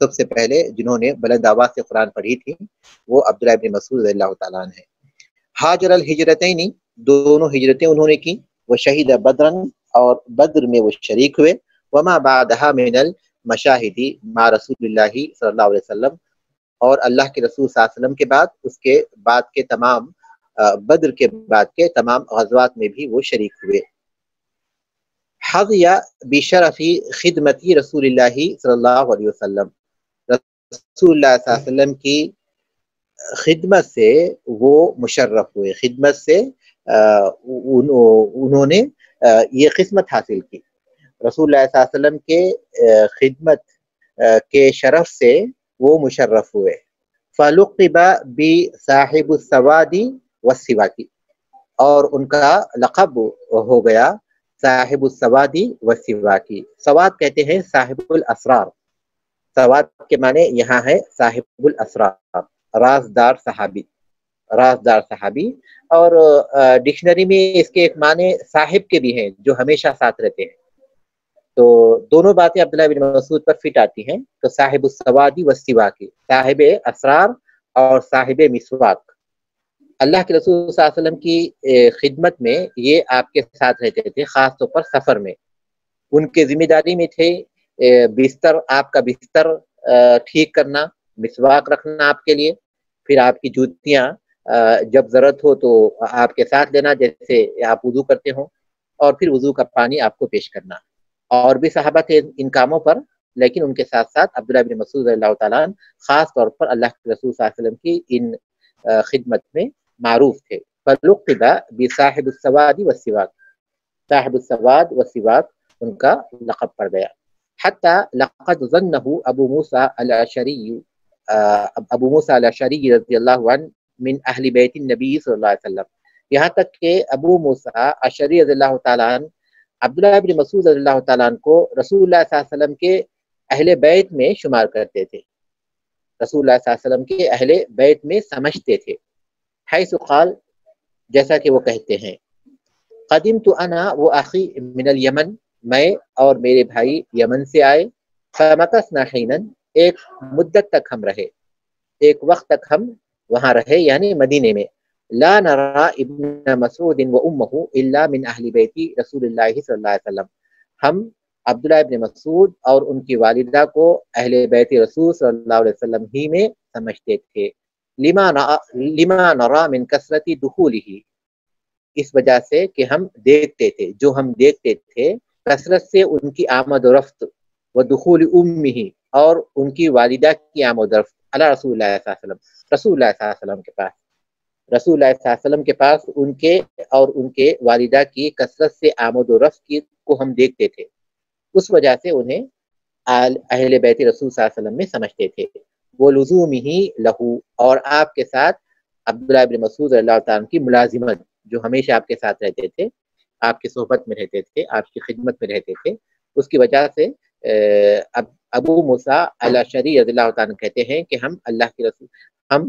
سب سے پہلے جنہوں نے بلند آواز سے قرآن پڑھی تھی وہ عبداللہ ابن مسعود رضی اللہ تعالیٰ عنہ ہے۔ حاجر الہجرتین، دونوں ہجرتیں انہوں نے کی، وہ شہید بدرن، اور بدر میں وہ شریک ہوئے، وما بعدها من المشاہدی مع رسول اللہ صلی اللہ علیہ وسلم، اور اللہ کے رسول صلی اللہ علیہ وسلم کے بعد اس کے بعد کے تمام بدر کے بعد کے تمام غزوات میں بھی وہ شریک ہوئے۔ حظی بشرف خدمتی رسول اللہ صلی اللہ علیہ وسلم، رسول اللہ صلی اللہ علیہ وسلم کی خدمت سے وہ مشرف ہوئے، خدمت سے انہوں نے یہ قسمت حاصل کی، رسول اللہ صلی اللہ علیہ وسلم کے خدمت کے شرف سے وہ مشرف ہوئے۔ فلقب بصاحب السواد والسواک، اور ان کا لقب ہو گیا صاحب السواد والسواک۔ سواد کہتے ہیں صاحب الاسرار، سواد کے معنی یہاں ہے صاحب الاسرار، رازدار صحابی، رازدار صحابی، اور ڈکشنری میں اس کے ایک معنی صاحب کے بھی ہیں جو ہمیشہ ساتھ رہتے ہیں، تو دونوں باتیں عبداللہ بن مسعود پر فٹ آتی ہیں، تو صاحب السواد والسواک، صاحب اسرار اور صاحب مسواک۔ اللہ کے رسول صلی اللہ علیہ وسلم کی خدمت میں یہ آپ کے ساتھ رہتے تھے، خاص طور پر سفر میں، ان کے ذمہ داری میں تھے بستر، آپ کا بستر ٹھیک کرنا، مسواک رکھنا آپ کے لیے، پھر آپ کی جوتیاں جب ضرورت ہو تو آپ کے ساتھ لینا جیسے آپ وضو کرتے ہوں، اور پھر وضو کا پانی آپ کو پیش کرنا۔ اور بھی صحابہ تھے ان کاموں پر، لیکن ان کے ساتھ ساتھ عبداللہ بن مسعود رضی اللہ تعالیٰ عنہ خاص طور پر اللہ کے رسول صلی اللہ علیہ وسلم کی ان خدمت میں معروف تھے۔ فلقب بصاحب السواد والسواک، صاحب السواد والسواک ان کا لقب پڑ گیا۔ حتی لقد ظنہ ابو موسیٰ الاشعری، ابو موسیٰ الاشعری رضی اللہ عنہ من اہل بیت النبی صلی اللہ علیہ وسلم، یہاں تک کہ ابو موسیٰ اشعری رضی اللہ تعالیٰ عنہ عبداللہ ابن مسعود رضی اللہ تعالیٰ عنہ کو رسول اللہ صلی اللہ علیہ وسلم کے اہل بیت میں شمار کرتے تھے، رسول اللہ صلی اللہ علیہ وسلم کے اہل بیت میں سمجھتے تھے۔ حیث قال، جیسا کہ وہ کہتے ہیں، قدمت انا و اخی من الیمن، میں اور میرے بھائی یمن سے آئے، فمکثنا حینا، ایک مدت تک ہم رہے، ایک وقت تک ہم وہاں رہے یعنی مدینے میں، لا نرى ابن مسعود و امه الا من اہل بیت رسول اللہ صلی اللہ علیہ وسلم، ہم عبداللہ ابن مسعود اور ان کی والدہ کو اہل بیت رسول صلی اللہ علیہ وسلم ہی میں سمجھتے تھے، لما نرى من کثرت دخولہ، اس وجہ سے کہ ہم دیکھتے تھے، جو ہم دیکھتے تھے کثرت سے ان کی آمد و رفت، و دخول امہ، اور ان کی والدہ کی آمد و رفت، علی رسول اللہ صلی اللہ علیہ وسلم، رسول اللہ صلی اللہ علیہ وسلم کے پاس، رسول اللہ صلی اللہ علیہ وسلم کے پاس ان کے اور ان کے والدہ کی کثرت سے آمد و رفت کو ہم دیکھتے تھے، اس وجہ سے انہیں اہل بیت رسول صلی اللہ علیہ وسلم میں سمجھتے تھے۔ وہ لزومہ لہو، اور آپ کے ساتھ عبداللہ ابن مسعود رضی اللہ تعالیٰ کی ملازمت، جو ہمیشہ آپ کے ساتھ رہتے تھے، آپ کی صحبت میں رہتے تھے، آپ کی خدمت میں رہتے تھے، اس کی وجہ سے ابو موسیٰ الاشعری رضی اللہ تعالیٰ کہتے ہیں کہ ہم اللہ کے رسول، ہم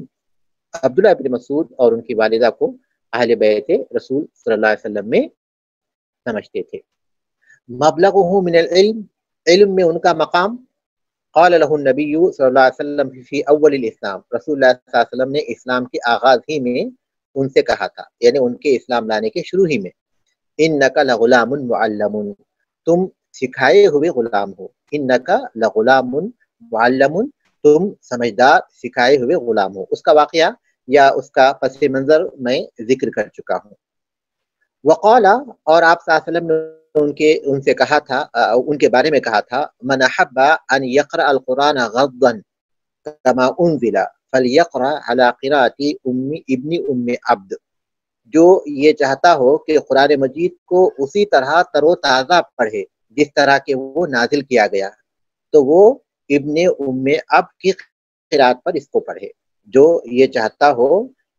عبداللہ ابن مسعود اور ان کی والدہ کو اہل بیت رسول صلی اللہ علیہ وسلم میں سمجھتے تھے۔ مبلغہ من العلم، علم میں ان کا مقام، قال له النبی صلی اللہ علیہ وسلم فی اول الاسلام، رسول اللہ صلی اللہ علیہ وسلم نے اسلام کے آغاز ہی میں ان سے کہا تھا، یعنی ان کے اسلام لانے کے شروع ہی میں، انک لغلام معلم، تم سکھائے ہوئے غلام ہو، انک لغلام معلم، تم سمجھدار سکھائے ہوئے غلام ہو، اس کا واقعہ یا اس کا پس منظر میں ذکر کر چکا ہوں۔ وقال، اور آپ صلی اللہ علیہ وسلم نے ان سے کہا تھا، ان کے بارے میں کہا تھا، من احب ان یقرأ القرآن غضا کما انزل فلیقرأ علی قراءۃ ابن ام عبد، جو یہ چاہتا ہو کہ قرآن مجید کو اسی طرح تر و تازہ پڑھے جس طرح کہ وہ نازل کیا گیا، تو وہ ابن ام عبد کی قرات پر اس کو پڑھے، جو یہ چاہتا ہو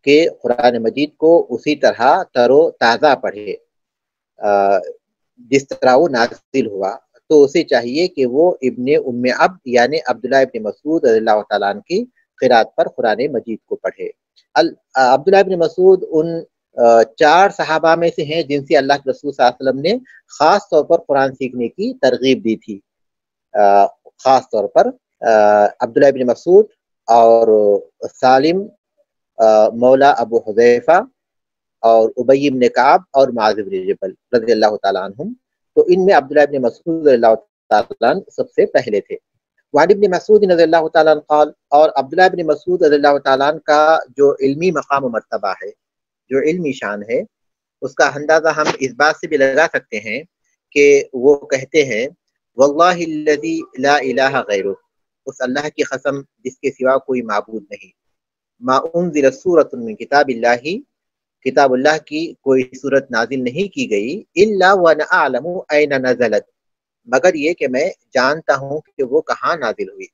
کہ قرآن مجید کو اسی طرح تر و تازہ پڑھے جس طرح وہ نازل ہوا، تو اسے چاہیے کہ وہ ابن ام عبد یعنی عبداللہ ابن مسعود رضی اللہ تعالیٰ عنہ کی قرات پر قرآن مجید کو پڑھے۔ عبداللہ ابن مسعود ان 4 صحابہ میں سے ہیں جن سے اللہ کے رسول صلی اللہ علیہ وسلم نے خاص طور پر قرآن سیکھنے کی ترغیب دی تھی، خاص طور پر عبداللہ ابن مسعود اور سالم مولا ابو حذیفہ اور ابی بن کعب اور معاذ بن جبل رضی اللہ تعالیٰ عنہم. تو ان میں عبداللہ ابن مسعود رضی اللہ تعالیٰ عنہ سب سے پہلے تھے. وعن ابن مسعود رضی اللہ تعالیٰ عنہ قال, اور عبداللہ ابن مسعود رضی اللہ تعالیٰ عنہ کا جو علمی مقام و مرتبہ ہے, جو علمی شان ہے, اس کا اندازہ ہم اس بات سے بھی لگا سکتے ہیں کہ وہ کہتے ہیں واللہ الذی لا الہ غیرہ, اس اللہ کی قسم جس کے سوا کوئی معبود نہیں, ما انزل سورۃ من کتاب اللہ, کتاب اللہ کی کوئی صورت نازل نہیں کی گئی الا وانا اعلم این نزلت, مگر یہ کہ میں جانتا ہوں کہ وہ کہاں نازل ہوئی.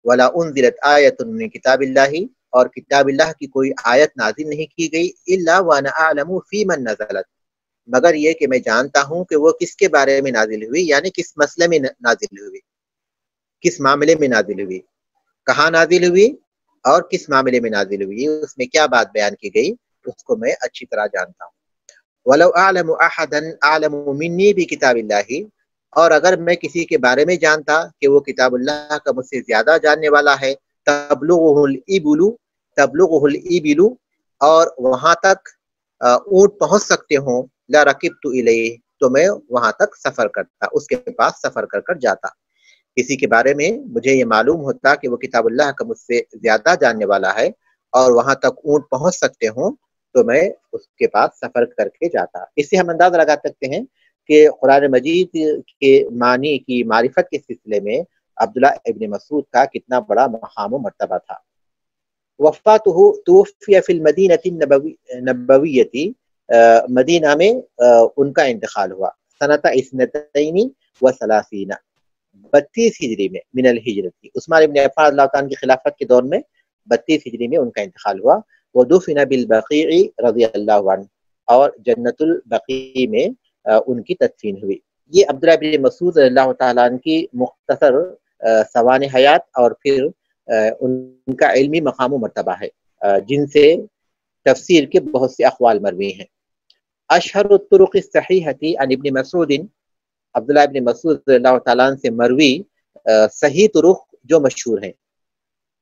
ولا انزلت آیت من کتاب اللہ, اور کتاب اللہ کی کوئی آیت نازل نہیں کی گئی الا وانا اعلم فی من نزلت, مگر یہ کہ میں جانتا ہوں کہ وہ کس کے بارے میں نازل ہوئی, یعنی کس مسئلے میں نازل ہوئی, کس معاملے میں نازل ہوئی, کہاں نازل ہوئی اور کس معاملے میں نازل ہوئی, اس میں کیا بات بیان کی گئی, اس کو میں اچھی طرح جانتا ہوں. وَلَوْ أَعْلَمُ أَحَدًا أَعْلَمُ مِنِّي بِكِتَابِ اللَّهِ, اور اگر میں کسی کے بارے میں جانتا کہ وہ کتاب اللہ کا مجھ سے زیادہ جاننے والا ہے, تَبْلُغُهُ الْإِبِلُ, اور وہاں تک اونٹ پہنچ سکتے ہوں, لَرَكِبْتُ إِلَيْهِ, تو میں وہاں تک سفر کرتا, اس کے پاس سفر کر جاتا. کسی کے بارے میں مجھے یہ معلوم ہوتا کہ وہ کتاب اللہ کا مجھ سے زیادہ جاننے والا ہے اور وہاں تک اونٹ پہنچ سکتے ہوں, تو میں اس کے پاس سفر کر کے جاتا. اس سے ہم اندازہ لگا سکتے ہیں کہ قرآن مجید کے معنی کی معرفت کے سلسلے میں عبداللہ ابن مسعود کا کتنا بڑا مقام و مرتبہ تھا. وفاتہ توفی فی المدینہ النبویہ, مدینہ میں ان کا انتقال ہوا سنۃ اثنتین و ثلاثین, 32 ہجری میں, من الہجرتی, عثمان ابن عفان اللہ تعالیٰ کی خلافت کے دور میں 32 ہجری میں ان کا انتقال ہوا. ودفن بالبقیع رضی اللہ عنہ, اور جنت البقیع میں ان کی تدفین ہوئی. یہ عبداللہ بن مسعود رضی اللہ تعالیٰ عنہ کی مختصر سوانح حیات اور پھر ان کا علمی مقام و مرتبہ ہے, جن سے تفسیر کے بہت سے اقوال مروی ہیں. اشہر الطرق الصحیحۃ عن ابن مسعود, عبداللہ ابن مسعود رضی اللہ تعالیٰ عنہ سے مروی صحیح طرق جو مشہور ہیں,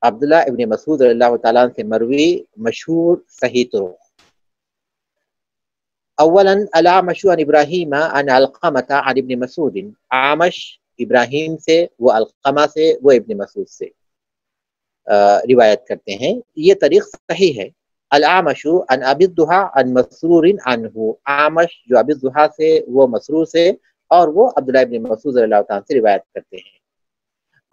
عبداللہ ابن مسعود رضی اللہ تعالیٰ عنہ سے مروی مشہور صحیح طرق. اولا الاعمش عن ابراہیم عن علقمۃ عن ابن مسعود, اعمش ابراہیم سے, وہ علقمہ سے, وہ ابن مسعود سے روایت کرتے ہیں. یہ طریق صحیح ہے. الاعمش عن ابی الضحیٰ عن مسرور عنہ, اعمش جو ابی الضحیٰ سے, وہ مسرور سے, اور وہ عبداللہ ابن مسعود رضی اللہ تعالیٰ سے روایت کرتے ہیں.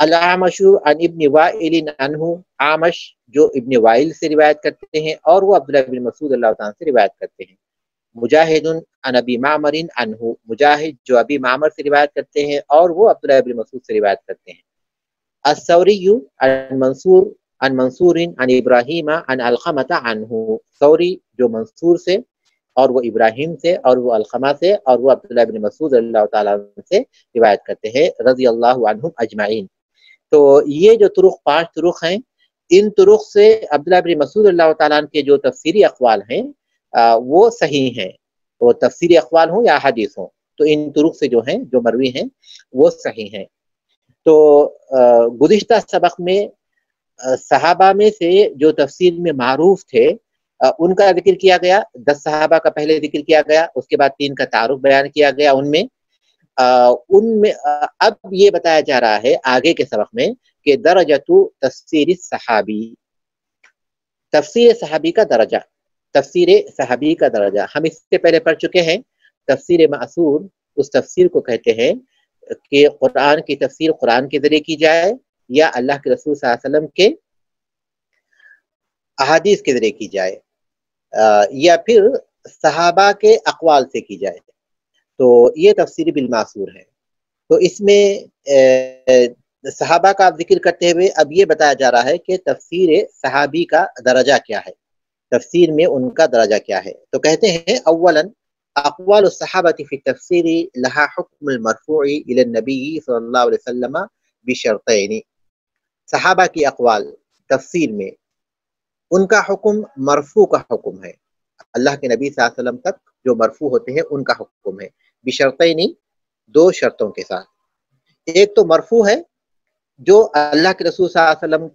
الاعمش عن ابن وائل عنہ, اعمش جو ابن وائل سے روایت کرتے ہیں اور وہ عبداللہ ابن مسعود رضی اللہ تعالیٰ سے روایت کرتے ہیں. مجاہد عن ابی معمر عنہ, مجاہد جو ابی معمر سے روایت کرتے ہیں اور وہ عبداللہ ابن مسعود سے روایت کرتے ہیں. الثوری عن منصور عن ابراہیم عن علقمۃ عنہ, ثوری جو منصور سے اور وہ ابراہیم سے اور وہ علقمہ سے اور وہ عبداللہ بن مسعود رضی اللہ تعالیٰ سے روایت کرتے ہیں رضی اللہ عنہم اجمعین. تو یہ جو طرق 5 طرق ہیں, ان طرق سے عبداللہ بن مسعود رضی اللہ تعالیٰ کے جو تفسیری اقوال ہیں وہ صحیح ہیں, وہ تفسیری اقوال ہوں یا حدیث ہوں, تو ان طرق سے جو ہیں, جو مروی ہیں, وہ صحیح ہیں. تو گزشتہ سبق میں صحابہ میں سے جو تفسیر میں معروف تھے ان کا ذکر کیا گیا, 10 صحابہ کا پہلے ذکر کیا گیا, اس کے بعد 3 کا تعارف بیان کیا گیا. ان میں اب یہ بتایا جا رہا ہے آگے کے سبق میں کہ درجۃ تفسیر صحابی, تفسیر صحابی کا درجہ, تفسیر صحابی کا درجہ. ہم اس سے پہلے پڑھ چکے ہیں. تفسیر مأثور اس تفسیر کو کہتے ہیں کہ قرآن کی تفسیر قرآن کے ذریعے کی جائے یا اللہ کے رسول صلی اللہ علیہ وسلم کے احادیث کے ذریعے کی جائے یا پھر صحابہ کے اقوال سے کی جائے. تو یہ تفسیر بالمأثور ہے. تو اس میں صحابہ کا ذکر کرتے ہوئے اب یہ بتایا جا رہا ہے کہ تفسیر صحابی کا درجہ کیا ہے, تفسیر میں ان کا درجہ کیا ہے. تو کہتے ہیں اولا اقوال الصحابہ فی التفسیر لها حکم المرفوع الی النبی صلی اللہ علیہ وسلم بشرطین. صحابہ کی اقوال تفسیر میں ان کا حکم مرفوع کا حکم ہے, اللہ کے نبی صلی اللہ علیہ وسلم تک جو مرفوع ہوتے ہیں ان کا حکم ہے, بشرطین 2 شرطوں کے ساتھ. ایک تو مرفوع ہے جو اللہ کے رسول صلی اللہ علیہ وسلم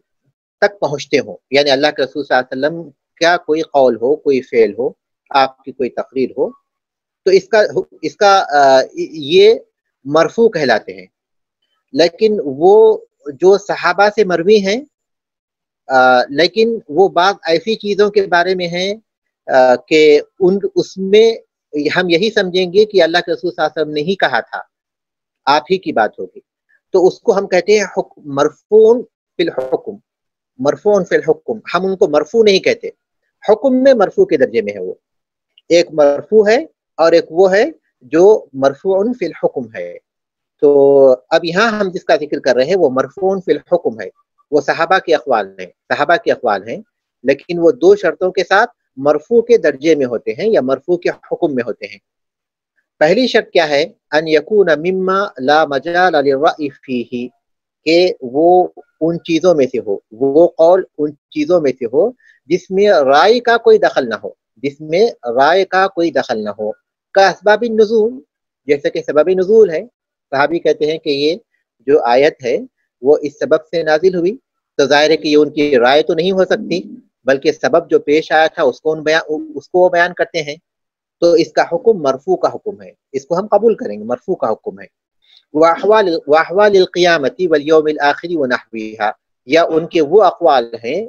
تک پہنچتے ہوں، یعنی اللہ کے رسول صلی اللہ علیہ وسلم کا کوئی قول ہو، کوئی فعل ہو، آپ کی کوئی تقریر ہو، تو اس کا یہ مرفوع کہلاتے ہیں۔ لیکن وہ جو صحابہ سے مروی ہیں، لیکن وہ بعض ایسی چیزوں کے بارے میں ہیں کہ اس میں ہم یہی سمجھیں گے کہ اللہ کے رسول صلی اللہ علیہ وسلم نے ہی کہا تھا، آپ ہی کی بات ہوگی، تو اس کو ہم کہتے ہیں مرفوع فی الحکم، مرفوع فی الحکم۔ ہم ان کو مرفوع نہیں کہتے، حکم میں مرفوع کے درجے میں ہے وہ۔ ایک مرفوع ہے اور ایک وہ ہے جو مرفوع فی الحکم ہے۔ تو اب یہاں ہم جس کا ذکر کر رہے ہیں وہ مرفوع فی الحکم ہے، وہ صحابہ کے اقوال ہیں، صحابہ کے اقوال ہیں، لیکن وہ دو شرطوں کے ساتھ مرفوع کے درجے میں ہوتے ہیں یا مرفوع کے حکم میں ہوتے ہیں۔ پہلی شرط کیا ہے؟ ان یکون مما لا مجال للرأی فیہ، کہ وہ ان چیزوں میں سے ہو، وہ قول ان چیزوں میں سے ہو جس میں رائے کا کوئی دخل نہ ہو، جس میں رائے کا کوئی دخل نہ ہو، کا اسباب النزول، جیسے کہ سبب نزول ہے، صحابی کہتے ہیں کہ یہ جو آیت ہے وہ اس سبب سے نازل ہوئی، تو ظاہر ہے کہ یہ ان کی رائے تو نہیں ہو سکتی، بلکہ سبب جو پیش آیا تھا اس کو وہ بیان کرتے ہیں، تو اس کا حکم مرفوع کا حکم ہے، اس کو ہم قبول کریں گے، مرفوع کا حکم ہے۔ واحوال القیامت والیوم الآخر ونحوها، یا ان کے وہ اقوال ہیں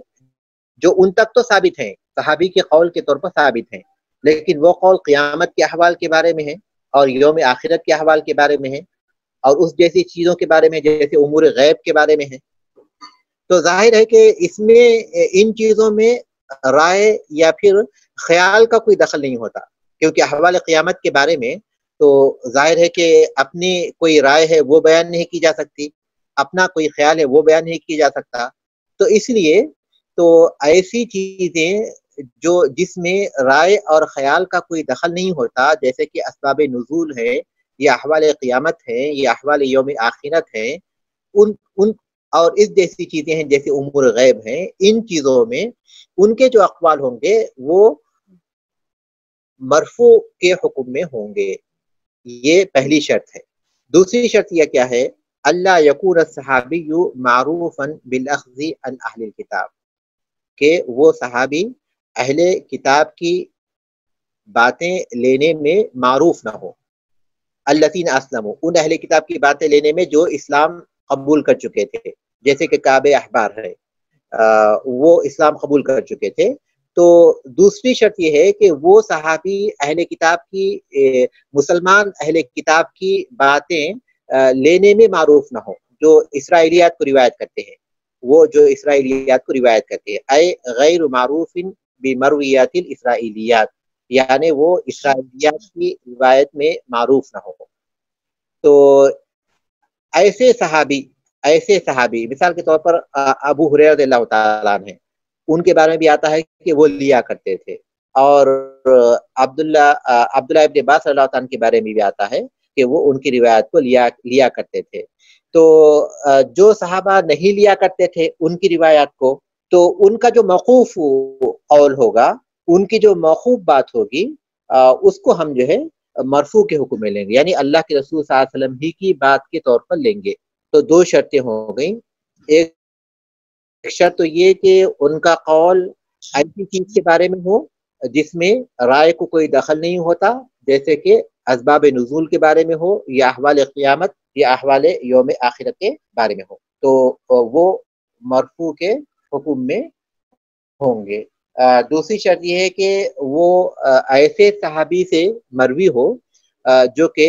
جو ان تک تو ثابت ہیں، صحابی کے قول کے طور پر ثابت ہیں، لیکن وہ قول قیامت کے احوال کے بارے میں ہے اور یوم آخرت کے احوال کے بارے میں ہے اور اس جیسی چیزوں کے بارے میں جیسے امور غیب کے بارے میں ہے، تو ظاہر ہے کہ اس میں ان چیزوں میں رائے یا پھر خیال کا کوئی دخل نہیں ہوتا، کیونکہ احوال قیامت کے بارے میں تو ظاہر ہے کہ اپنی کوئی رائے ہے وہ بیان نہیں کی جا سکتی، اپنا کوئی خیال ہے وہ بیان نہیں کیا جا سکتا، تو اس لیے تو ایسی چیزیں جو جس میں رائے اور خیال کا کوئی دخل نہیں ہوتا، جیسے کہ اسباب نزول ہے یا احوال قیامت ہے یا احوال یوم آخرت ہے، ان اور اس جیسی چیزیں ہیں جیسے امور غیب ہیں، ان چیزوں میں ان کے جو اقوال ہوں گے وہ مرفوع کے حکم میں ہوں گے، یہ پہلی شرط ہے۔ دوسری شرط یہ کیا ہے؟ اللہ یکون الصحابی معروفا بالاخذ عن اہل الکتاب، کہ وہ صحابی اہل کتاب کی باتیں لینے میں معروف نہ ہو، الذین اسلموا، ان اہل کتاب کی باتیں لینے میں جو اسلام قبول کر چکے تھے، جیسے کہ کعب احبار ہے، وہ اسلام قبول کر چکے تھے، تو دوسری شرط یہ ہے کہ وہ صحابی اہل کتاب کی مسلمان اہل کتاب کی باتیں لینے میں معروف نہ ہو، جو اسرائیلیات کو روایت کرتے ہیں، وہ جو اسرائیلیات کو روایت کرتے ہیں، اے غیر معروف بمرویات الاسرائیلیات، یعنی وہ اسرائیلیات کی روایت میں معروف نہ ہو۔ تو ایسے صحابی مثال کے طور پر ابو ہریرہ رضی اللہ تعالیٰ عنہ، ان کے بارے میں بھی آتا ہے کہ وہ لیا کرتے تھے، اور عبداللہ ابن عباس رضی اللہ تعالیٰ عنہ کے بارے میں بھی آتا ہے کہ وہ ان کی روایت کو لیا کرتے تھے۔ تو جو صحابہ نہیں لیا کرتے تھے ان کی روایات کو، تو ان کا جو موقوف قول ہوگا، ان کی جو موقوف بات ہوگی، اس کو ہم جو ہے مرفوع کے حکم میں لیں گے، یعنی اللہ کے رسول صلی اللہ علیہ وسلم ہی کی بات کے طور پر لیں گے۔ تو دو شرطیں ہو گئیں، ایک شرط تو یہ کہ ان کا قول ایسی چیز کے بارے میں ہو جس میں رائے کو کوئی دخل نہیں ہوتا، جیسے کہ اسباب نزول کے بارے میں ہو یا احوال قیامت یا احوال یوم آخرت کے بارے میں ہو، تو وہ مرفوع کے حکم میں ہوں گے۔ دوسری شرط یہ ہے کہ وہ ایسے صحابی سے مروی ہو جو کہ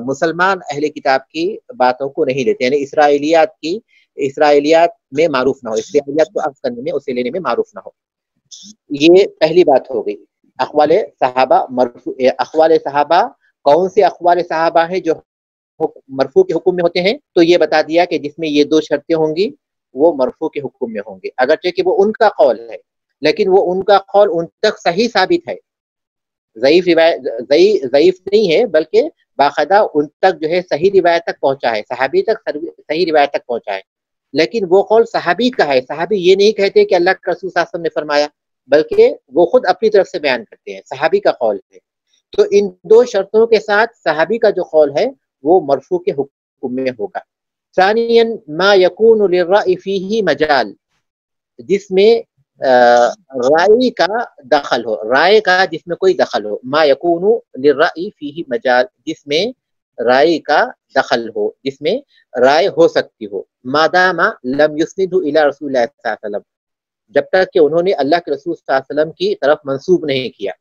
مسلمان اہل کتاب کی باتوں کو نہیں لیتے، یعنی اسرائیلیات میں معروف نہ ہو، اسرائیلیات کو اخذ کرنے میں، اسے لینے میں معروف نہ ہو۔ یہ پہلی بات ہو گئی اقوال صحابہ مرفوع۔ اقوال صحابہ کون سے اقوال صحابہ ہیں جو مرفوع کے حکم میں ہوتے ہیں؟ تو یہ بتا دیا کہ جس میں یہ دو شرطیں ہوں گی وہ مرفوع کے حکم میں ہوں گے، اگرچہ کہ وہ ان کا قول ہے، لیکن وہ ان کا قول ان تک صحیح ثابت ہے، ضعیف نہیں ہے، بلکہ باقاعدہ ان تک جو ہے صحیح روایت تک پہنچا ہے، صحابی تک صحیح روایت تک پہنچا ہے، لیکن وہ قول صحابی کا ہے، صحابی یہ نہیں کہتے کہ اللہ کے رسول صلی اللہ علیہ وسلم نے فرمایا، بلکہ وہ خود اپنی طرف سے بیان کرتے ہیں، صحابی کا قول ہے۔ تو ان دو شرطوں کے ساتھ صحابی کا جو قول ہے وہ مرفوع کے حکم میں ہوگا۔ ثانیاً ما یکون للرأی فیہ مجال، جس میں رائے کا دخل ہو، رائے کا جس میں کوئی دخل ہو، ما یکون للرأی فیہ مجال، جس میں رائے کا دخل ہو، جس میں رائے ہو سکتی ہو، مادام لم یسندہ الی رسول اللہ صلی اللہ علیہ وسلم، جب تک کہ انہوں نے اللہ کے رسول صلی اللہ علیہ وسلم کی طرف منسوب نہیں کیا.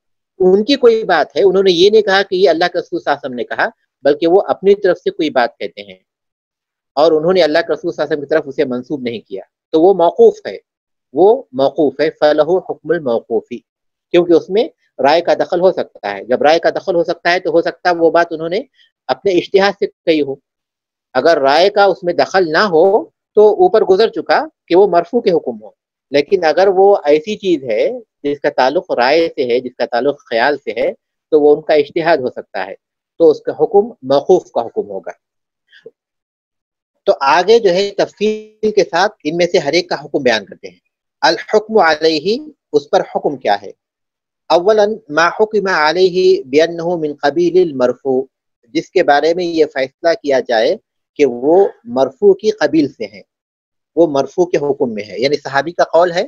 ان کی کوئی بات ہے، انہوں نے یہ نہیں کہا کہ یہ اللہ کے رسول صلی اللہ علیہ وسلم نے کہا، بلکہ وہ اپنی طرف سے کوئی بات کہتے ہیں اور انہوں نے اللہ کے رسول صلی اللہ علیہ وسلم کی طرف اسے منسوب نہیں کیا، تو وہ موقوف ہے، وہ موقوف ہے. فلہ حکم الموقوفی، کیونکہ اس میں رائے کا دخل ہو سکتا ہے. جب رائے کا دخل ہو سکتا ہے تو ہو سکتا ہے وہ بات انہوں نے اپنے اجتہاد سے کہی ہو. اگر رائے کا اس میں دخل نہ ہو تو اوپر گزر چکا کہ وہ مرفوع کے حکم ہو، لیکن اگر وہ ایسی چیز ہے جس کا تعلق رائے سے ہے، جس کا تعلق خیال سے ہے، تو وہ ان کا اجتہاد ہو سکتا ہے، تو اس کا حکم موقوف کا حکم ہوگا. تو آگے جو ہے تفصیل کے ساتھ ان میں سے ہر ایک کا حکم بیان کرتے ہیں. الحکم علیہ، اس پر حکم کیا ہے. اولا ما حکم علیہ بانہ من قبیل المرفوع، جس کے بارے میں یہ فیصلہ کیا جائے کہ وہ مرفوع کی قبیل سے ہیں، وہ مرفوع کے حکم میں ہے. یعنی صحابی کا قول ہے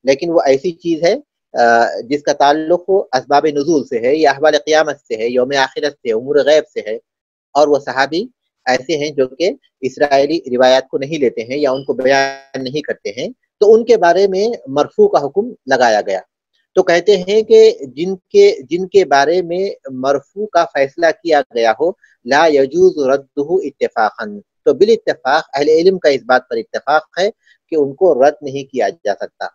لیکن وہ ایسی چیز ہے جس کا تعلق اسباب نزول سے ہے، یا احوال قیامت سے ہے، یوم آخرت سے، امور غیب سے ہے، اور وہ صحابی ایسے ہیں جو کہ اسرائیلی روایات کو نہیں لیتے ہیں یا ان کو بیان نہیں کرتے ہیں، تو ان کے بارے میں مرفوع کا حکم لگایا گیا. تو کہتے ہیں کہ جن کے بارے میں مرفوع کا فیصلہ کیا گیا ہو، لا یجوز ردہ اتفاقا، تو بالاتفاق اہل علم کا اس بات پر اتفاق ہے کہ ان کو رد نہیں کیا جا سکتا،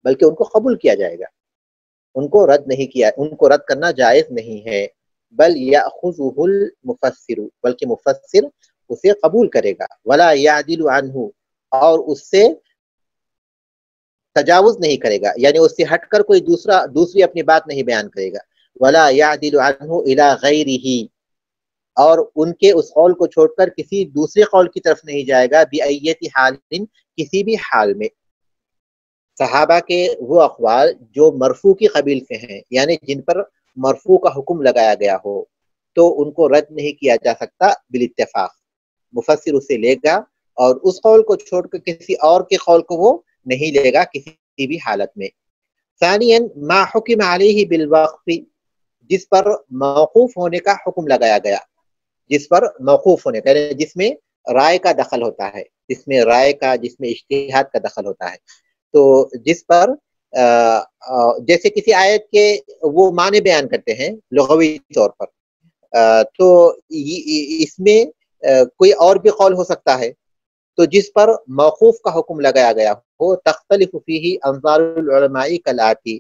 بلکہ ان کو قبول کیا جائے گا. ان کو رد نہیں کیا، ان کو رد کرنا جائز نہیں ہے. بل یاخذہ المفسر، بلکہ مفسر اسے قبول کرے گا. ولا یعدل عنہ، اور اس سے تجاوز نہیں کرے گا، یعنی اس سے ہٹ کر کوئی دوسری اپنی بات نہیں بیان کرے گا. ولا یعدل عنہ الی غیرہ، اور ان کے اس قول کو چھوڑ کر کسی دوسرے قول کی طرف نہیں جائے گا. بأیۃ حال، کسی بھی حال میں. صحابہ کے وہ اقوال جو مرفوع کی قبیل سے ہیں، یعنی جن پر مرفوع کا حکم لگایا گیا ہو، تو ان کو رد نہیں کیا جا سکتا بالاتفاق. مفسر اسے لے گا اور اس قول کو چھوڑ کر کسی اور کے قول کو وہ نہیں لے گا کسی بھی حالت میں. ثانیاً ما حکم علیہ بالوقف، جس پر موقوف ہونے کا حکم لگایا گیا، جس پر موقوف ہونے کا، جس میں رائے کا دخل ہوتا ہے، جس میں رائے کا، جس میں اجتہاد کا دخل ہوتا ہے. تو جس پر جیسے کسی آیت کے وہ معنی بیان کرتے ہیں لغوی طور پر، تو اس میں کوئی اور بھی قول ہو سکتا ہے. تو جس پر موقوف کا حکم لگایا گیا ہو، تختلف فیہ انظار العلماء کالآتی،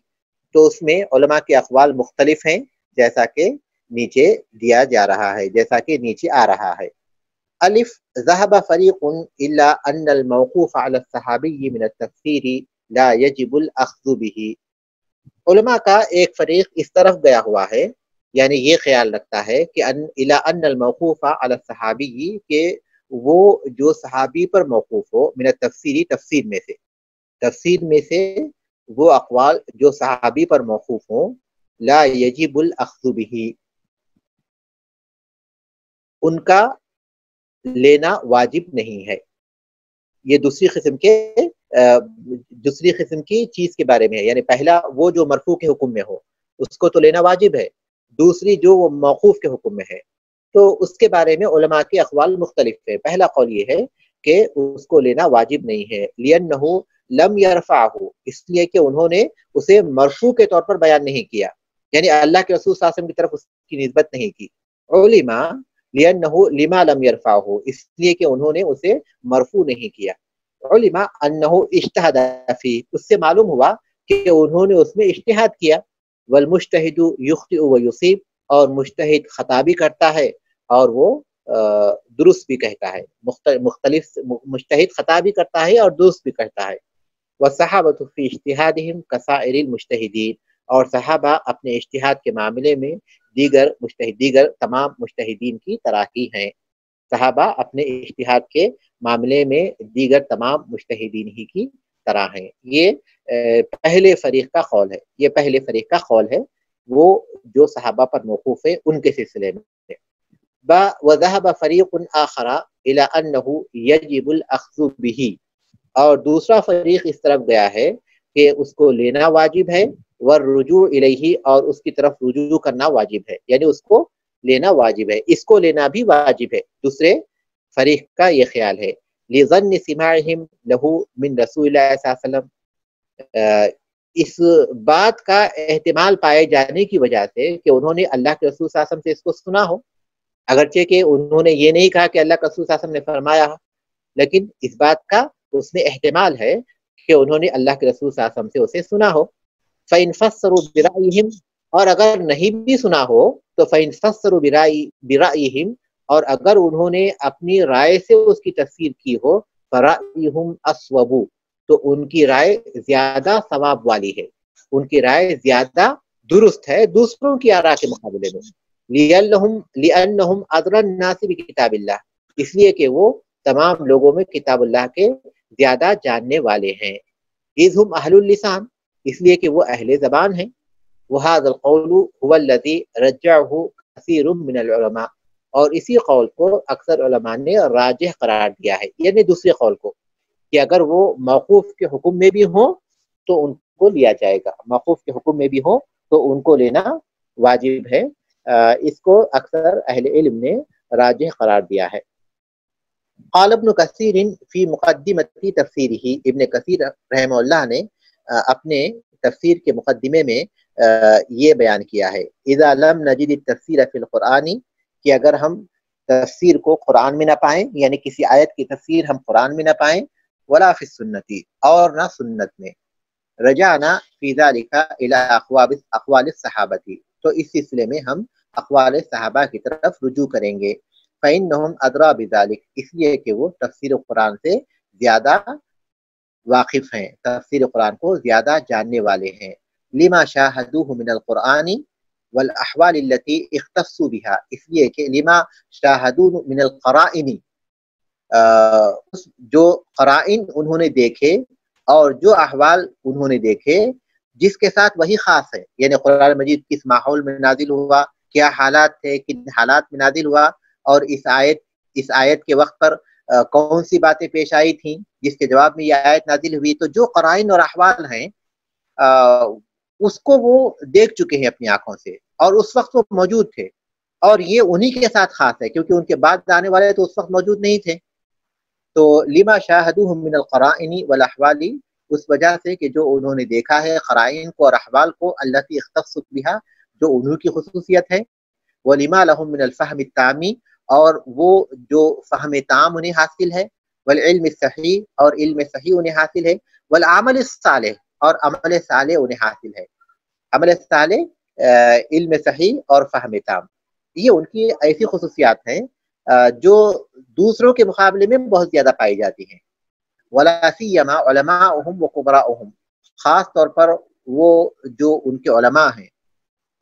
تو اس میں علماء کے اقوال مختلف ہیں، جیسا کہ نیچے دیا جا رہا ہے، جیسا کہ نیچے آ رہا ہے. الف ذهب فريق الا ان الموقوف على الصحابي من التفسير لا يجب الاخذ به. علماء کا ایک فریق اس طرف گیا ہوا ہے، یعنی یہ خیال رکھتا ہے کہ الا ان الموقوف على الصحابي، کہ وہ جو صحابی پر موقوف ہو، من التفسیر، تفسیر میں سے وہ اقوال جو صحابی پر موقوف ہوں، لا یجب الاخذ به، ان کا لینا واجب نہیں ہے. یہ دوسری قسم کی چیز کے بارے میں ہے. یعنی پہلا وہ جو مرفوع کے حکم میں ہو اس کو تو لینا واجب ہے، دوسری جو وہ موقوف کے حکم میں ہے تو اس کے بارے میں علماء کے اقوال مختلف ہے. پہلا قول یہ ہے کہ اس کو لینا واجب نہیں ہے، لأنہ لم یرفعہ، اس لیے کہ انہوں نے اسے مرفوع کے طور پر بیان نہیں کیا، یعنی اللہ کے رسول صلی اللہ علیہ وسلم کی طرف اس کی نسبت نہیں کی. علماء لأنه لما لم يرفعه، اس لیے کہ انہوں نے اسے مرفوع نہیں کیا. علماء انه اجتہد فی، اس سے معلوم ہوا کہ انہوں نے اس میں اجتہاد کیا. والمجتہد یخطئ ویصیب، اور مجتہد خطا بھی کرتا ہے اور وہ درست بھی کہتا ہے. مختلف مجتہد خطا بھی کرتا ہے اور درست بھی کہتا ہے. والصحابۃ فی اجتہادہم کسائر المجتہدین، اور صحابہ اپنے اجتہاد کے معاملے میں دیگر تمام مجتہدین کی طرح ہی ہیں. صحابہ اپنے اجتہاد کے معاملے میں دیگر تمام مجتہدین ہی کی طرح ہیں. یہ پہلے فریق کا قول ہے، یہ پہلے فریق کا قول ہے، وہ جو صحابہ پر موقوف ہے ان کے سلسلے میں. وذهب فريق آخر إلى أنه يجب الأخذ به، اور دوسرا فریق اس طرف گیا ہے کہ اس کو لینا واجب ہے، والرجوع الیہ، اور اس کی طرف رجوع کرنا واجب ہے، یعنی اس کو لینا واجب ہے، اس کو لینا بھی واجب ہے۔ دوسرے فریق کا یہ خیال ہے، لظن سماعہم لہ من رسول اللہ صلی اللہ علیہ وسلم، اس بات کا احتمال پائے جانے کی وجہ سے کہ انہوں نے اللہ کے رسول صلی اللہ علیہ وسلم سے اس کو سنا ہو، اگرچہ کہ انہوں نے یہ نہیں کہا کہ اللہ کے رسول صلی اللہ علیہ وسلم نے فرمایا، لیکن اس بات کا اس میں احتمال ہے کہ انہوں نے اللہ کے رسول صلی اللہ علیہ وسلم سے اسے سنا ہو۔ فَإِنْ فَسَّرُوا بِرَأْيِهِمْ، اور اگر نہیں بھی سنا ہو تو فَإِنْ فَسَّرُوا بِرَأْيِهِمْ، اور اگر انہوں نے اپنی رائے سے اس کی تفسیر کی ہو، فَرَأْيُهُمْ أَصْوَبُ، تو ان کی رائے زیادہ ثواب والی ہے، ان کی رائے زیادہ درست ہے دوسروں کی آراء کے مقابلے میں۔ لِأَنَّهُمْ أَدْرَى النَّاسِ بِكِتَابِ اللَّهِ، اس لیے کہ وہ تمام لوگوں میں کتاب اللہ کے زیادہ جاننے والے ہیں۔ اذ ہم اہل اللسان، اس لیے کہ وہ اہل زبان ہیں۔ وهذا القول هو الذي رجعه كثير من العلماء، اور اسی قول کو اکثر علماء نے راجح قرار دیا ہے، یعنی دوسرے قول کو، کہ اگر وہ موقوف کے حکم میں بھی ہوں تو ان کو لیا جائے گا، موقوف کے حکم میں بھی ہوں تو ان کو لینا واجب ہے۔ اس کو اکثر اہل علم نے راجح قرار دیا ہے۔ قال ابن کثیر فی مقدمۃ تفسیرہ، ابن کثیر رحمہ اللہ نے اپنے تفسیر کے مقدمے میں یہ بیان کیا ہے، اذا لم نجد التفسیر فی القرآن، کہ اگر ہم تفسیر کو قرآن میں نہ پائیں، یعنی کسی آیت کی تفسیر ہم قرآن میں نہ پائیں، ولا فی السنۃ، اور نہ سنت میں، رجعنا فی ذلک الی اقوال الصحابہ، تو اس سلسلے میں ہم اقوال صحابہ کی طرف رجوع کریں گے۔ فإنهم أدرى بذلك، اس لیے کہ وہ تفسیر قرآن سے زیادہ واقف ہیں، تفسیر قرآن کو زیادہ جاننے والے ہیں۔ لما شاهدوه من القرآن والاحوال التي اختصوا بها، اس لیے کہ لما شاهدوه من القرائن، جو قرائن انہوں نے دیکھے اور جو احوال انہوں نے دیکھے جس کے ساتھ وہی خاص ہے، یعنی قرآن مجید کس ماحول میں نازل ہوا، کیا حالات تھے، کن حالات میں نازل ہوا، اور اس آیت کے وقت پر کون سی باتیں پیش آئی تھیں جس کے جواب میں یہ آیت نازل ہوئی، تو جو قرائن اور احوال ہیں اس کو وہ دیکھ چکے ہیں اپنی آنکھوں سے، اور اس وقت وہ موجود تھے، اور یہ انہی کے ساتھ خاص ہے کیونکہ ان کے بعد آنے والے تو اس وقت موجود نہیں تھے۔ تو لما شاہدوہ من القرائن والاحوال، اس وجہ سے کہ جو انہوں نے دیکھا ہے قرائن کو اور احوال کو، التی اختص بها، جو انہوں کی خصوصیت ہے، ولما لهم من الفہم التامی، اور وہ جو فہم تام انہیں حاصل ہے، والعلم الصحیح، اور علم صحیح انہیں حاصل ہے، والعمل الصالح، اور عمل صالح انہیں حاصل ہے۔ عمل صالح، علم صحیح اور فہم تام، یہ ان کی ایسی خصوصیات ہیں جو دوسروں کے مقابلے میں بہت زیادہ پائی جاتی ہیں۔ ولا سیما علماءهم وکبراءهم، خاص طور پر وہ جو ان کے علماء ہیں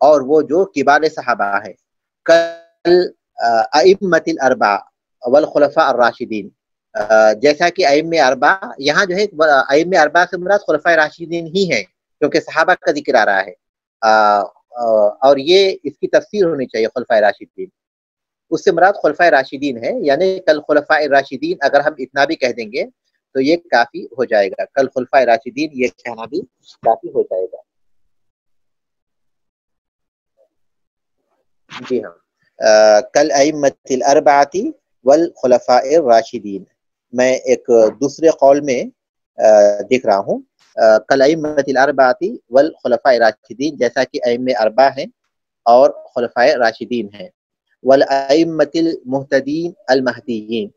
اور وہ جو کبار صحابہ ہیں، کل ائمۃ الاربعہ والخلفاء الراشدین، جیسا کہ ائمہ اربعہ، یہاں جو ہے ائمہ اربعہ سے مراد خلفاء راشدین ہی ہیں کیونکہ صحابہ کا ذکر آ رہا ہے، اور یہ اس کی تفسیر ہونی چاہیے خلفاء راشدین، اس سے مراد خلفاء راشدین ہے، یعنی کل خلفاء راشدین اگر ہم اتنا بھی کہہ دیں گے تو یہ کافی ہو جائے گا، کل خلفاء راشدین یہ کہنا بھی کافی ہو جائے گا۔ جی ہاں، کل ائمۃ الاربعۃ والخلفاء الراشدین، میں ایک دوسرے قول میں دیکھ رہا ہوں، کل ائمۃ الاربعۃ والخلفاء الراشدین، جیسا کہ ائمہ اربعہ ہیں اور خلفاء راشدین ہیں، والائمۃ المہتدین المہدیین،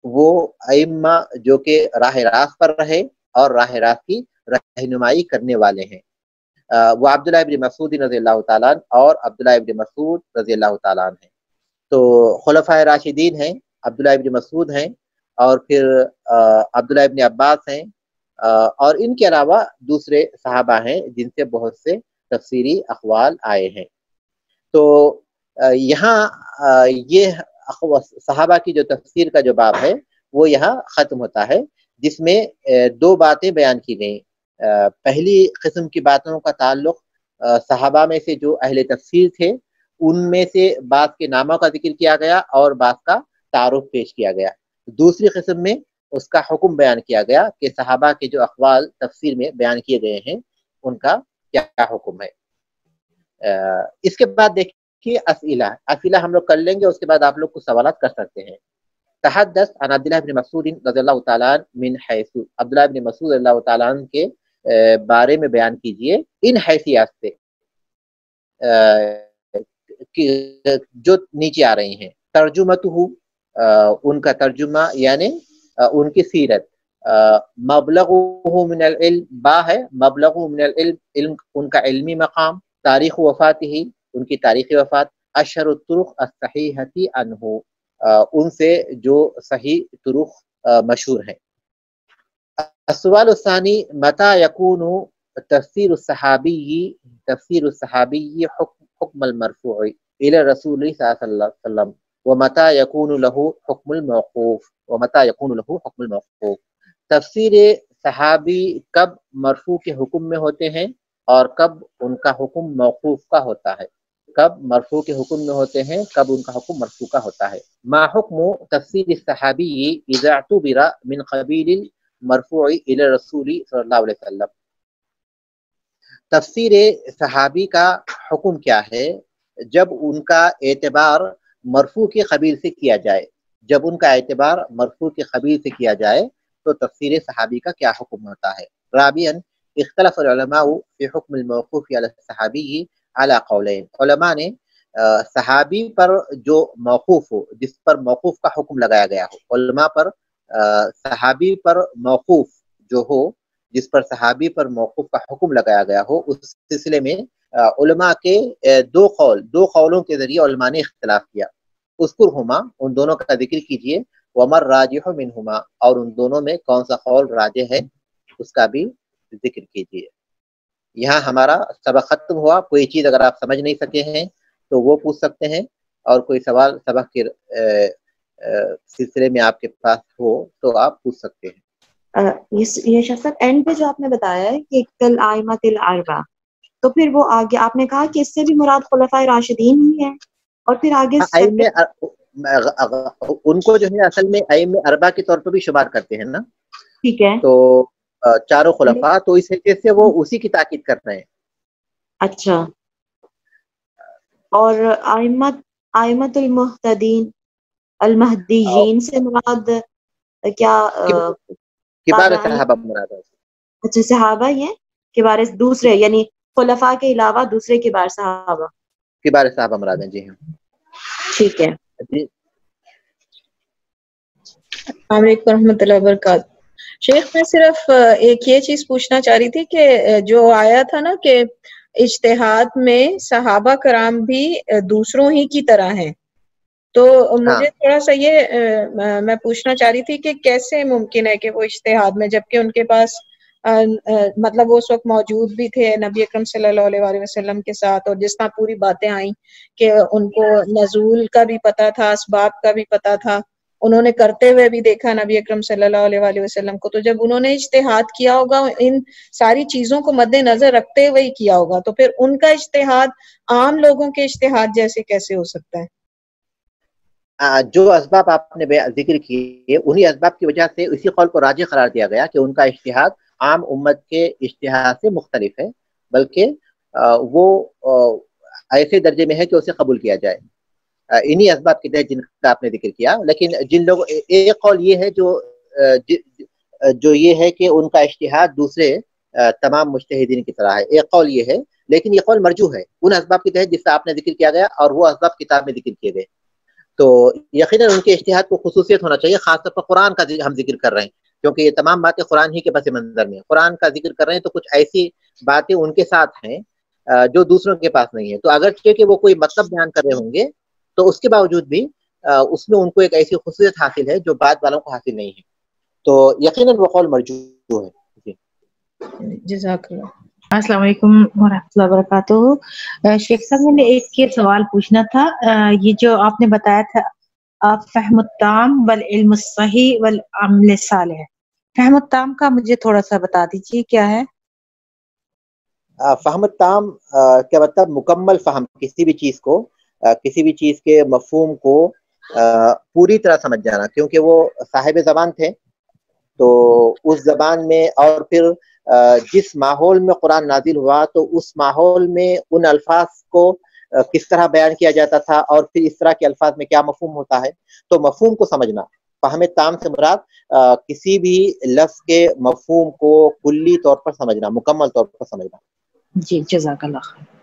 وہ ائمہ جو کہ راہ راست پر رہے اور راہ راست کی رہنمائی کرنے والے ہیں، وہ عبداللہ ابن مسعود رضی اللہ تعالیٰ اور عبداللہ ابن مسعود رضی اللہ تعالیٰ ہیں۔ تو خلفاء راشدین ہیں، عبداللہ ابن مسعود ہیں، اور پھر عبداللہ ابن عباس ہیں، اور ان کے علاوہ دوسرے صحابہ ہیں جن سے بہت سے تفسیری اقوال آئے ہیں۔ تو یہاں یہ صحابہ کی جو تفسیر کا جو باب ہے وہ یہاں ختم ہوتا ہے، جس میں دو باتیں بیان کی گئیں۔ پہلی قسم کی باتوں کا تعلق صحابہ میں سے جو اہل تفسیر تھے ان میں سے بعض کے ناموں کا ذکر کیا گیا اور بعض کا تعارف پیش کیا گیا. دوسری قسم میں اس کا حکم بیان کیا گیا کہ صحابہ کے جو اقوال تفسیر میں بیان کیے گئے ہیں ان کا کیا حکم ہے. اس کے بعد دیکھیے اسئلہ ہم لوگ کر لیں گے, اس کے بعد آپ لوگ کچھ سوالات کر سکتے ہیں. تحدث عن عبداللہ بن مسعود رضی اللہ تعالیٰ من حیث, عبداللہ بن مسعود رضی اللہ تعالیٰ کے بارے میں بیان کیجئے ان حیثیات سے جو نیچے آ رہی ہیں. ترجمتہ, ان کا ترجمہ یعنی ان کی سیرت. مبلغہ من العلم, با ہے مبلغہ من العلم, علم ان کا علمی مقام. تاریخ وفاتہ, ان کی تاریخ وفات. اشہر الطرق الصحیحۃ عنہ, ان سے جو صحیح طرق مشہور ہیں. السؤال الثانی متى يكون تفسیر الصحابی حکم المرفوع الى رسول صلی اللہ علیہ وسلم ومتى يكون له حکم الموقوف. تفسیر صحابی کب مرفوع کے حکم میں ہوتے ہیں اور کب ان کا حکم موقوف کا ہوتا ہے. کب مرفوع کے حکم میں ہوتے ہیں, کب ان کا حکم مرفوع کا ہوتا ہے. ما حکم تفسیر الصحابی اذا اعتبر من قبیل المرفوع الى رسول صلی اللہ علیہ وسلم. تفسیر صحابی کا حکم کیا ہے جب ان کا اعتبار مرفوع کے قبیل سے کیا جائے. جب ان کا اعتبار مرفوع کے قبیل سے کیا جائے تو تفسیر صحابی کا کیا حکم ہوتا ہے. رابعا اختلف العلماء فی حکم الموقوف علی الصحابی علی قولین. علماء نے صحابی پر جو موقوف ہو, جس پر موقوف کا حکم لگایا گیا ہو, علماء پر صحابی پر موقوف جو ہو, جس پر صحابی پر موقوف کا حکم لگایا گیا ہو, اس سلسلے میں علماء کے دو قولوں کے ذریعے علماء نے اختلاف کیا. اذکرہما, ان دونوں کا ذکر کیجئے. ومر راجح منہما, اور ان دونوں میں کون سا قول راجح ہے اس کا بھی ذکر کیجئے. یہاں ہمارا سبق ختم ہوا. کوئی چیز اگر آپ سمجھ نہیں سکے ہیں تو وہ پوچھ سکتے ہیں, اور کوئی سوال سبق کے سلسلے میں آپ کے پاس ہو تو آپ پوچھ سکتے ہیں. یہ شخص اینڈ پہ جو آپ نے بتایا ہے کہ کل ائمۃ الاربعہ, تو پھر وہ آگے آپ نے کہا کہ اس سے بھی مراد خلفائے راشدین ہی ہے, اور پھر آگے ان کو جو ہے اصل میں ائمہ اربعہ کے طور پر بھی شمار کرتے ہیں نا. ٹھیک ہے, تو چاروں خلفاء, تو اس حیثیت سے وہ اسی کی تاکید کر رہے ہیں. اچھا, اور ائمۃ المہتدین المہدیین سے مراد کیا کبار صحابہ مراد ہے. اچھا, صحابہ ہی ہیں کبار, دوسرے یعنی خلفاء کے علاوہ دوسرے کبار صحابہ, کبار صحابہ مراد ہیں. جی ہاں, ٹھیک ہے. جی. السلام علیکم ورحمۃ اللہ وبرکاتہ. شیخ میں صرف ایک یہ چیز پوچھنا چاہ رہی تھی کہ جو آیا تھا نا کہ اجتہاد میں صحابہ کرام بھی دوسروں ہی کی طرح ہیں, تو مجھے تھوڑا سا یہ میں پوچھنا چاہ رہی تھی کہ کیسے ممکن ہے کہ وہ اجتہاد میں, جبکہ ان کے پاس مطلب وہ اس وقت موجود بھی تھے نبی اکرم صلی اللہ علیہ وسلم کے ساتھ, اور جس طرح پوری باتیں آئیں کہ ان کو نزول کا بھی پتا تھا, اسباب کا بھی پتا تھا, انہوں نے کرتے ہوئے بھی دیکھا نبی اکرم صلی اللہ علیہ وسلم کو. تو جب انہوں نے اجتہاد کیا ہوگا ان ساری چیزوں کو مد نظر رکھتے ہوئے ہی کیا ہوگا, تو پھر ان کا اجتہاد عام لوگوں کے اجتہاد جیسے کیسے ہو سکتا ہے؟ جو اسباب آپ نے ذکر کیے انہی اسباب کی وجہ سے اسی قول کو راجح قرار دیا گیا کہ ان کا اجتہاد عام امت کے اجتہاد سے مختلف ہے, بلکہ وہ ایسے درجے میں ہے کہ اسے قبول کیا جائے. انہی اسباب کے تحت جن کا آپ نے ذکر کیا. لیکن جن لوگ, ایک قول یہ ہے جو یہ ہے کہ ان کا اجتہاد دوسرے تمام مجتہدین کی طرح ہے. ایک قول یہ ہے, لیکن یہ قول مرجوح ہے ان اسباب کے تحت جس کا آپ نے ذکر کیا گیا, اور وہ اسباب کتاب میں ذکر کیے گئے. تو یقیناً ان کے اجتہاد کو خصوصیت ہونا چاہیے. خاص طور پر قرآن کا ہم ذکر کر رہے ہیں, کیونکہ یہ تمام باتیں قرآن ہی کے پس منظر میں, قرآن کا ذکر کر رہے ہیں, تو کچھ ایسی باتیں ان کے ساتھ ہیں جو دوسروں کے پاس نہیں ہے. تو اگر کہ وہ کوئی مطلب بیان کر رہے ہوں گے تو اس کے باوجود بھی اس میں ان کو ایک ایسی خصوصیت حاصل ہے جو بعد والوں کو حاصل نہیں ہے. تو یقیناً وہ قول مرجوح ہے. جی, جزاک اللہ. السلام علیکم ورحمۃ اللہ وبرکاتہ. شیخ صاحب میں نے ایک سوال پوچھنا تھا. یہ جو آپ نے بتایا تھا فہم التام والعلم الصحیح والعمل الصالح, فہم التام کا مجھے تھوڑا سا بتا دیجیے کیا ہے؟ فہم التام کیا مطلب؟ مکمل فہم کسی بھی چیز کو, کسی بھی چیز کے مفہوم کو پوری طرح سمجھ جانا، کیونکہ وہ صاحب زبان تھے، تو اس زبان میں اور پھر جس ماحول میں قرآن نازل ہوا تو اس ماحول میں ان الفاظ کو کس طرح بیان کیا جاتا تھا، اور پھر اس طرح کے الفاظ میں کیا مفہوم ہوتا ہے، تو مفہوم کو سمجھنا، فہم تام سے مراد کسی بھی لفظ کے مفہوم کو کلی طور پر سمجھنا، مکمل طور پر سمجھنا۔ جی جزاک اللہ خیر۔